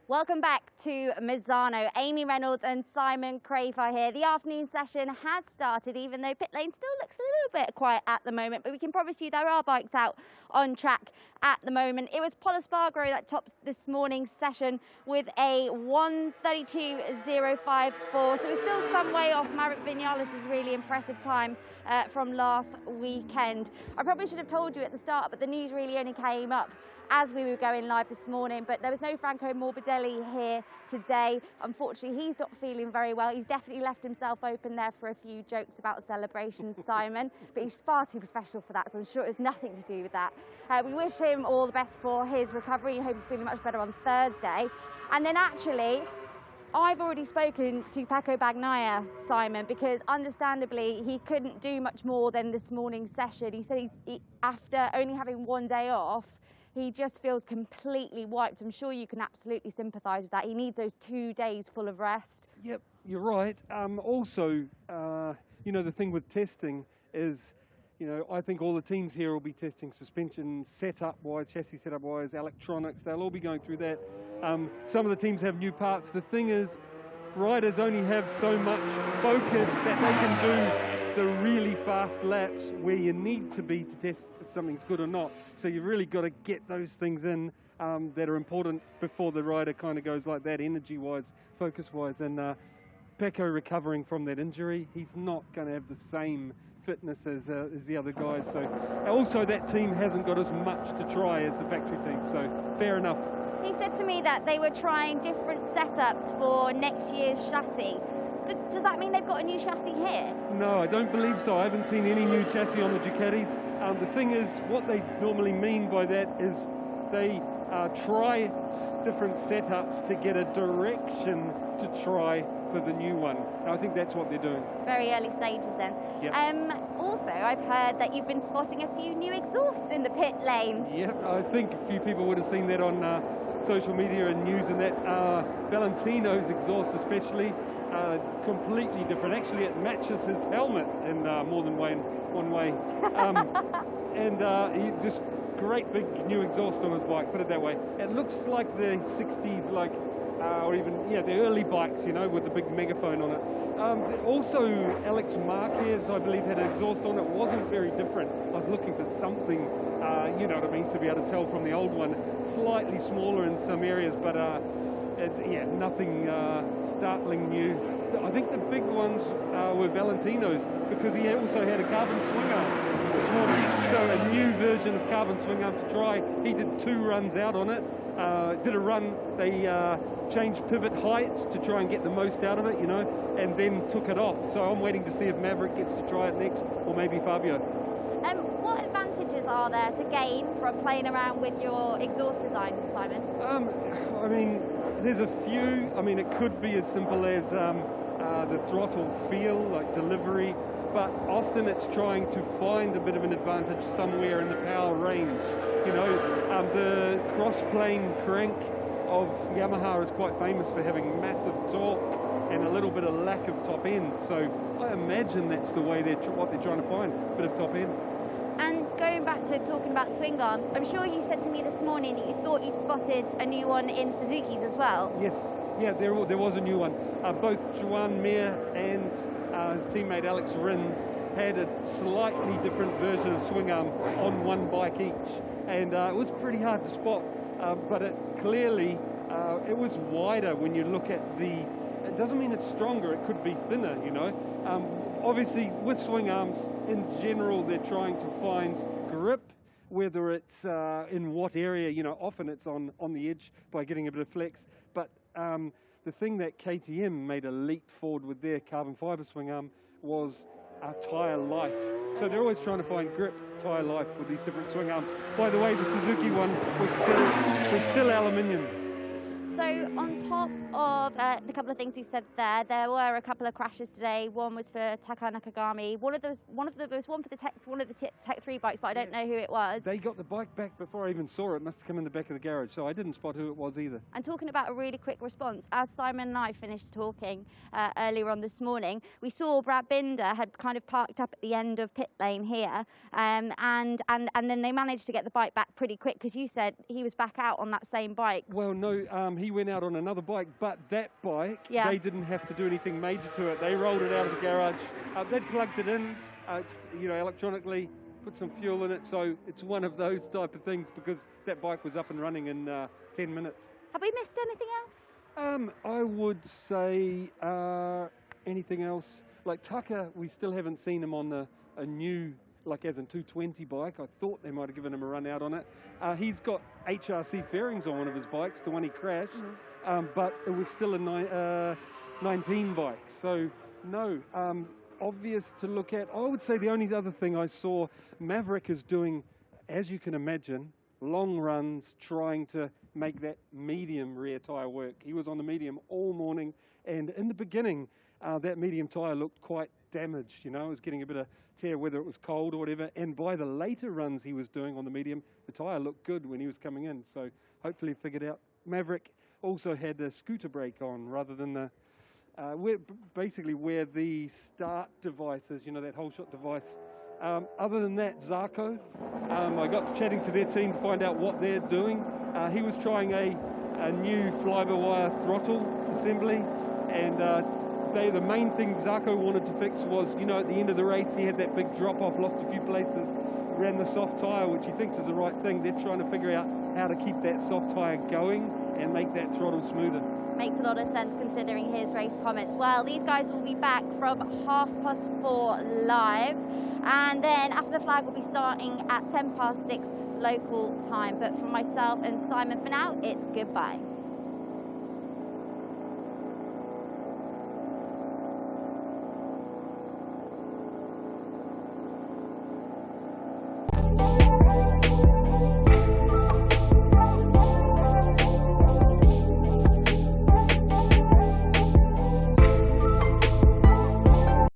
Welcome back to Misano. Amy Reynolds and Simon Crafar here. The afternoon session has started, even though pit lane still looks a little bit quiet at the moment, but we can promise you there are bikes out on track at the moment. It was Pol Espargaro that topped this morning's session with a 1:32.054, so it's still some way off Maverick Vinales' really impressive time from last weekend. I probably should have told you at the start, but the news really only came up as we were going live this morning, but there was no Franco Morbidelli here today. Unfortunately, he's not feeling very well. He's definitely left himself open there for a few jokes about celebrations, Simon, but he's far too professional for that, so I'm sure it was nothing to do with that. We wish him all the best for his recovery and hope he's feeling much better on Thursday. And then actually, I've already spoken to Paco Bagnaia, Simon, because understandably he couldn't do much more than this morning's session. He said after only having one day off, he just feels completely wiped. I'm sure you can absolutely sympathise with that. He needs those 2 days full of rest. Yep, you're right. Also, you know, the thing with testing is, you know, I think all the teams here will be testing suspension setup-wise, chassis setup-wise, electronics. They'll all be going through that. Some of the teams have new parts. The thing is, riders only have so much focus that they can do the really fast laps where you need to be to test if something's good or not. So you've really got to get those things in that are important before the rider kind of goes like that, energy-wise, focus-wise. And Paco recovering from that injury, he's not going to have the same fitness as the other guys. So also that team hasn't got as much to try as the factory team, so fair enough. He said to me that they were trying different setups for next year's chassis. So does that mean they've got a new chassis here? No, I don't believe so. I haven't seen any new chassis on the Ducatis. The thing is, what they normally mean by that is they try different setups to get a direction to try for the new one. I think that's what they're doing. Very early stages then. Yep. Also, I've heard that you've been spotting a few new exhausts in the pit lane. Yep, I think a few people would have seen that on social media and news, and that Valentino's exhaust especially, completely different. Actually, it matches his helmet in more than one way. And he just great big new exhaust on his bike, put it that way. It looks like the 60s, like, or even, yeah, the early bikes, you know, with the big megaphone on it. Also, Alex Marquez, I believe, had an exhaust on it. Wasn't very different. I was looking for something, you know what I mean, to be able to tell from the old one. Slightly smaller in some areas, but it's, yeah, nothing startling new. I think the big ones were Valentino's, because he also had a carbon swingarm this morning. So a new version of carbon swingarm to try. He did 2 runs out on it. Did a run, they changed pivot height to try and get the most out of it, you know, and then took it off. So I'm waiting to see if Maverick gets to try it next, or maybe Fabio. What advantages are there to gain from playing around with your exhaust design, Simon? I mean, there's a few. I mean, it could be as simple as the throttle feel, like delivery, but often it's trying to find a bit of an advantage somewhere in the power range. You know, the cross-plane crank of Yamaha is quite famous for having massive torque and a little bit of lack of top end. So I imagine that's the way what they're trying to find, a bit of top end. And going back to talking about swing arms, I'm sure you said to me this morning that you thought you'd spotted a new one in Suzuki's as well. Yes, yeah, there was a new one. Both Joan Mir and his teammate Alex Rins had a slightly different version of swing arm on one bike each, and it was pretty hard to spot, but it clearly, it was wider when you look at the, it doesn't mean it's stronger, it could be thinner, you know. Obviously, with swing arms, in general, they're trying to find grip, whether it's in what area, you know, often it's on the edge by getting a bit of flex. But the thing that KTM made a leap forward with their carbon fiber swing arm was tyre life. So they're always trying to find grip, tyre life with these different swing arms. By the way, the Suzuki one was still aluminium. So on top of the couple of things we said there were a couple of crashes today. One was for Taka Nakagami. There was one for the Tech 3 bikes, but I don't know who it was. They got the bike back before I even saw it. It must have come in the back of the garage, so I didn't spot who it was either. And talking about a really quick response, as Simon and I finished talking earlier on this morning, we saw Brad Binder had kind of parked up at the end of pit lane here, and then they managed to get the bike back pretty quick, because you said he was back out on that same bike. Well, no, he went out on another bike, but that bike, Yeah. they didn't have to do anything major to it. They rolled it out of the garage. They'd plugged it in, it's, you know, electronically, put some fuel in it. So it's one of those type of things because that bike was up and running in 10 minutes. Have we missed anything else? I would say anything else. Like Tucker, we still haven't seen him on a new, like as in 220 bike. I thought they might have given him a run out on it. He's got HRC fairings on one of his bikes, the one he crashed, but it was still a 19 bike. So no, obvious to look at. I would say the only other thing I saw, Maverick is doing, as you can imagine, long runs trying to make that medium rear tyre work. He was on the medium all morning, and in the beginning, that medium tyre looked quite damaged, you know, it was getting a bit of tear, whether it was cold or whatever, and by the later runs he was doing on the medium, the tyre looked good when he was coming in, so hopefully he figured out. Maverick also had the scooter brake on rather than the, basically where the start device is, you know, that whole shot device. Other than that, Zarko, I got to chatting to their team to find out what they're doing. He was trying a new fly-by-wire throttle assembly, and the main thing Zarko wanted to fix was, you know, at the end of the race he had that big drop-off, lost a few places, ran the soft tyre, which he thinks is the right thing. They're trying to figure out how to keep that soft tyre going and make that throttle smoother. Makes a lot of sense considering his race comments. Well, these guys will be back from 4:30 live, and then after the flag will be starting at 6:10 local time. But for myself and Simon, for now, it's goodbye.